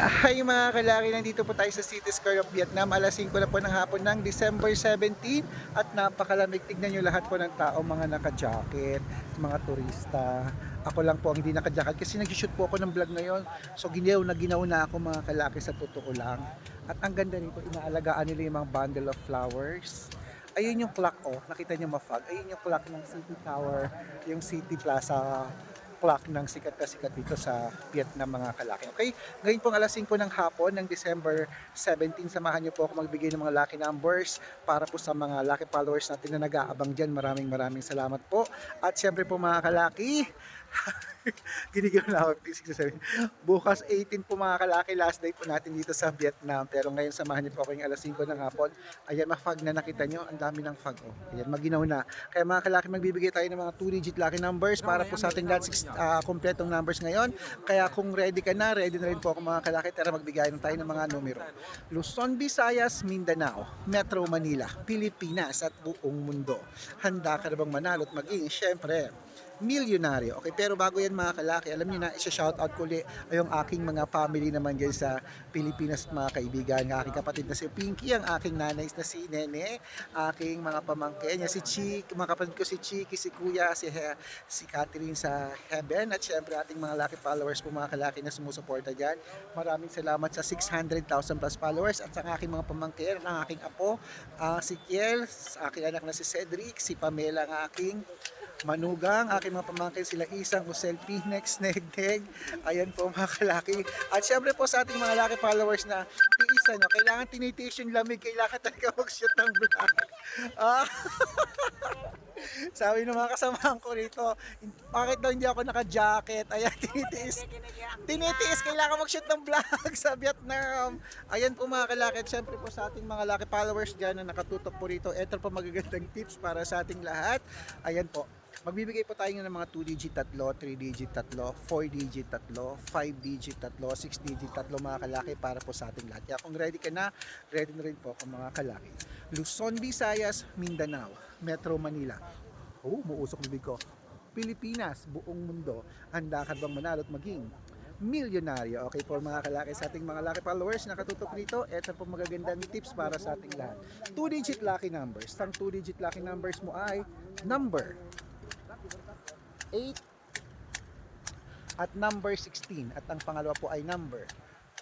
Hi mga kalaki, nandito po tayo sa City Square of Vietnam. Alas 5 na po ng hapon ng December 17 at napakalamig. Tignan nyo lahat po ng tao, mga naka-jacket, mga turista. Ako lang po ang hindi naka-jacket kasi nag-shoot po ako ng vlog ngayon. So ginaw na ako mga kalaki, sa totoo lang. At ang ganda nito, inaalagaan nila yung mga bundle of flowers. Ayun yung clock, oh, nakita nyo ma-fog. Ayun yung clock ng City Tower, yung City Plaza clock ng sikat na sikat dito sa Vietnam mga kalaki. Okay? Ngayon pong alas 5 ng hapon ng December 17, samahan niyo po ako magbigay ng mga lucky numbers para po sa mga lucky followers natin na nag-aabang dyan. Maraming salamat po. At syempre po mga kalaki, ginigil na ako, 56 bukas 18 po mga kalaki, last day po natin dito sa Vietnam. Pero ngayon samahan niyo po ako yung alas 5 ng hapon. Ayan, ma-fog na, nakita nyo, ang dami ng fog. Oh. Ayan, maginaw na. Kaya mga kalaki, magbibigay tayo ng mga 2-digit lucky numbers para po sa ating lahat, kompletong numbers ngayon. Kaya kung ready ka na, ready na rin po ako mga kalaki. Tara, magbigay tayo ng mga numero. Luzon, Visayas, Mindanao, Metro Manila, Pilipinas at buong mundo. Handa ka na bang manalo at maging, syempre, milyonaryo. Okay, pero bago yan mga kalaki, alam niyo na, isa-shoutout ko ulit yung aking mga family naman dyan sa Pilipinas at mga kaibigan. Ang aking kapatid na si Pinky, ang aking nanay na si Nene, aking mga pamangkin, si Chik, mga kapatid ko si Chiki, si Kuya, si Catherine sa Heaven, at syempre ating mga lucky followers po mga kalaki na sumusuporta dyan. Maraming salamat sa 600,000 plus followers at sa aking mga pamangkin, ang aking apo, si Kiel, sa aking anak na si Cedric, si Pamela, ang aking Manugang, aking mga pamangkin sila Isang, Usel, Pinex, Negdeg, ayan po mga kalaki. At syempre po sa ating mga laki followers na tiisan nyo, kailangan tinitiis yung lamig, kailangan talaga mag-shoot ng vlog. Ah, sabi ng mga kasamahan ko rito, bakit daw hindi ako naka-jacket? Ayan, tinitiis, kailangan mag-shoot ng vlog sa Vietnam. Ayan po mga kalaki, at syempre po sa ating mga laki followers dyan na nakatutok po rito, eto po magagandang tips para sa ating lahat. Ayan po, magbibigay po tayo ng mga 2-digit tatlo, 3-digit tatlo, 4-digit tatlo, 5-digit tatlo, 6-digit tatlo mga kalaki para po sa ating lahat. Kaya kung ready ka na, ready na rin po ako mga kalaki. Luzon, Visayas, Mindanao, Metro Manila. Oh, muusok bibig ko. Pilipinas, buong mundo. Handa ka bang manalo at maging milyonaryo? Okay po mga kalaki, sa ating mga lucky followers nakatutok dito, eto po magagandang tips para sa ating lahat. 2-digit lucky numbers. Ang 2-digit lucky numbers mo ay number 8 at number 16, at ang pangalawa po ay number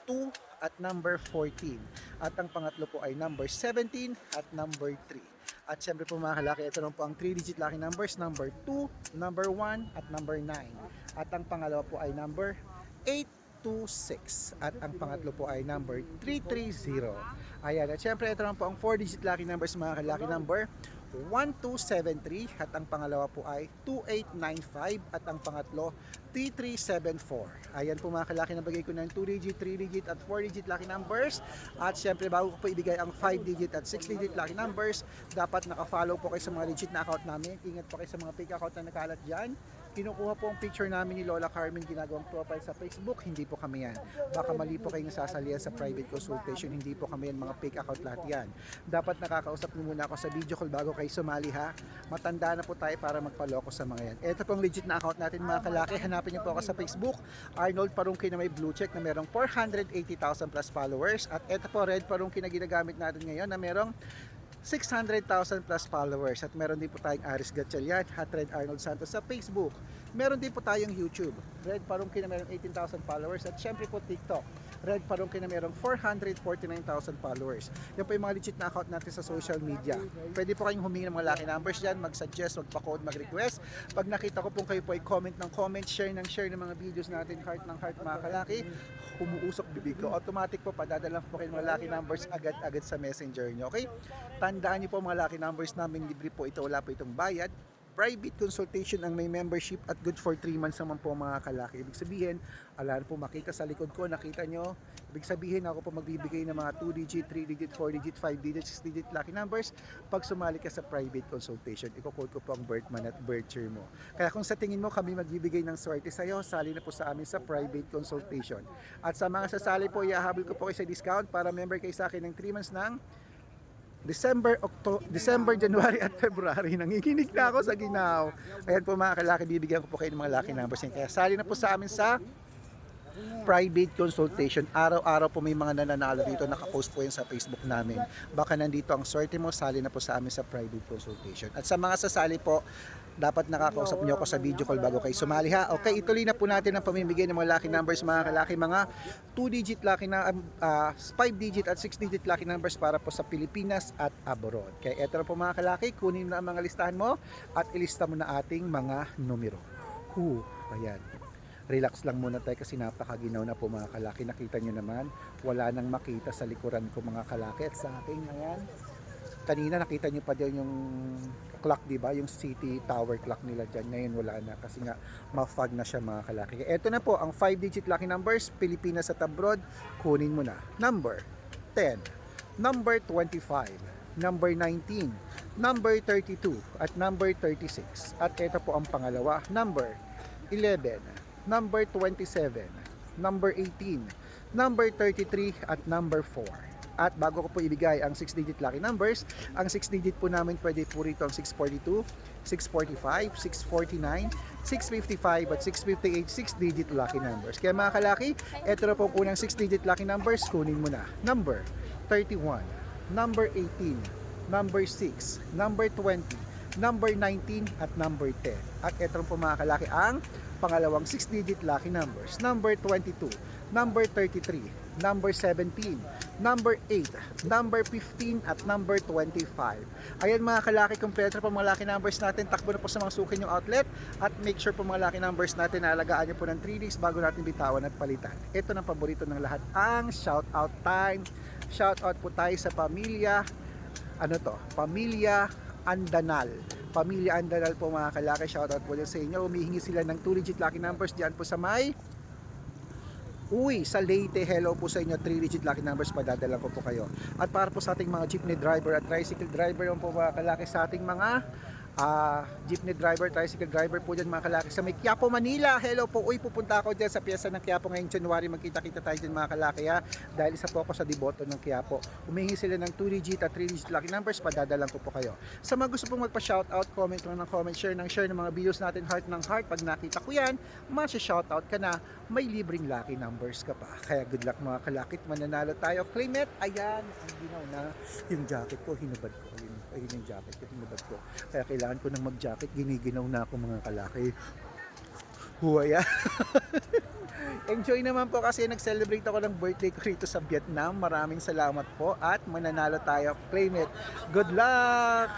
2 at number 14, at ang pangatlo po ay number 17 at number 3. At syempre po mga kalaki, ito lang po ang 3-digit lucky numbers, number 2, number 1 at number 9, at ang pangalawa po ay number 826, at ang pangatlo po ay number 330. Ayan, at syempre ito lang po ang 4-digit lucky numbers mga kalaki, number 1273, at ang pangalawa po ay 2895, at ang pangatlo 3374. Ayan po mga kalaki, na bagay ko ng 2-digit, 3-digit at 4-digit lucky numbers. At syempre bago ko po ibigay ang 5-digit at 6-digit lucky numbers, dapat naka-follow po kayo sa mga legit na account namin. Ingat po kayo sa mga fake account na nakalat dyan. Kinukuha po ang picture namin ni Lola Carmen, ginagawang profile sa Facebook, hindi po kami yan. Baka mali po kayo nasasalihan sa private consultation, hindi po kami yan, mga fake account lahat yan. Dapat nakakausap niyo muna ako sa video call bago kayo sumali ha. Matanda na po tayo para magpaloko sa mga yan. Ito pong legit na account natin mga kalaki, hanapin niyo po ako sa Facebook, Arnold Parungki na may blue check na merong 480,000 plus followers, at ito po Red Parungki na ginagamit natin ngayon na merong 600,000 plus followers, at meron din po tayong Aris Gatchalian at Red Arnold Santos sa Facebook. Meron din po tayong YouTube, Red Parungki na merong 18,000 followers, at syempre po TikTok, Red Parungki na merong 449,000 followers. Yan po yung mga legit na account natin sa social media. Pwede po kayong humingi ng mga lucky numbers dyan, mag-suggest, magpa-code, mag-request. Pag nakita ko pong kayo po ay comment ng comment, share ng mga videos natin, heart ng heart mga kalaki, humuusok bibig ko. Automatic po, padadala po kayo ng mga lucky numbers agad-agad sa messenger nyo. Okay? Tandaan niyo po mga lucky numbers namin, libre po ito, wala po itong bayad. Private consultation ang may membership at good for 3 months naman po mga kalaki. Ibig sabihin, alam po makita sa likod ko, nakita nyo, ibig sabihin ako po magbibigay ng mga 2-digit, 3-digit, 4-digit, 5-digit, 6-digit lucky numbers. Pag sumali ka sa private consultation, iko-code ko po ang birth month at birth year mo. Kaya kung sa tingin mo kami magbibigay ng swerte sa'yo, sali na po sa amin sa private consultation. At sa mga sasali po, iahabol ko po kayo sa discount para member kayo sa akin ng 3 months ng December, January at February. Nanginginig na ako sa ginaw. Ayan po mga kalaki, bibigyan ko po kayo ng mga lucky numbers. Kaya sali na po sa amin sa private consultation. Araw-araw po may mga nananalo dito, nakapost po yun sa Facebook namin. Baka nandito ang swerte mo, sali na po sa amin sa private consultation. At sa mga sasali po, dapat nakakausap niyo ako sa video call bago kayo sumali ha. Okay, ituloy na po natin ang pamimigay ng mga lucky numbers mga kalaki, mga 2-digit lucky na 5-digit at 6-digit lucky numbers para po sa Pilipinas at abroad. Kaya eto na po mga kalaki, kunin na ang mga listahan mo at ilista mo na ating mga numero. Ayan. Relax lang muna tayo kasi napakaginaw na po mga kalaki. Nakita nyo naman, wala nang makita sa likuran ko mga kalaki. At sa akin, ayan, kanina nakita nyo pa dyan yung clock, di ba? Yung city tower clock nila dyan. Ngayon wala na kasi nga ma-fog na siya mga kalaki. Ito na po ang 5-digit lucky numbers, Pilipinas at abroad. Kunin mo na. Number 10, number 25, number 19, number 32, at number 36. At ito po ang pangalawa, number 11, number 27, number 18, number 33, at number 4. At bago ko po ibigay ang 6-digit lucky numbers, ang 6-digit po namin pwede po rito ang 642, 645, 649, 655 at 658 6-digit lucky numbers. Kaya mga kalaki, ito na po ang unang 6-digit lucky numbers, kunin mo na. Number 31, number 18, number 6, number 20, number 19 at number 10. At ito po mga kalaki ang pangalawang 6-digit lucky numbers. Number 22, number 33, number 17, number 8, number 15 at number 25. Ayan mga kalaki, kompleto po mga lucky numbers natin. Takbo na po sa mga sukin yung outlet at make sure po mga lucky numbers natin na alagaan nyo po ng 3 days bago natin bitawan at palitan. Ito ng paborito ng lahat, ang shout out time. Shout out po tayo sa pamilya, Pamilya Andanal. Pamilya Andanal po mga kalaki, shoutout po din sa inyo. Humihingi sila ng 2-digit lucky numbers diyan po sa may sa Leyte. Hello po sa inyo, 3-digit lucky numbers, padadala ko po kayo. At para po sa ating mga jeepney driver at tricycle driver po mga kalaki, sa ating mga jeepney driver, tricycle driver po dyan mga kalaki sa may Quiapo, Manila. Hello po, pupunta ako dyan sa piyesa ng Quiapo ngayong January. Magkita-kita tayo dyan mga kalaki ha, dahil isa po ako sa deboto ng Quiapo. Humingi sila ng 2-digit at 3-digit lucky numbers, padadalan ko po kayo. Sa mga gusto pong magpa-shoutout, comment lang ng comment, share ng mga videos natin, heart ng heart. Pag nakita ko yan, masya-shoutout ka na, may libreng lucky numbers ka pa. Kaya good luck mga kalakit, mananalo tayo. Claim it. Ayan, ang ginaw na yung jacket ko, hinubad ko. Ayun yung jacket ko, hinubad ko. Kaya kailangan ko nang mag-jacket, giniginaw na ako mga kalaki. Huwaya. Enjoy naman po kasi nag-celebrate ako ng birthday ko rito sa Vietnam. Maraming salamat po at mananalo tayo. Claim it. Good luck!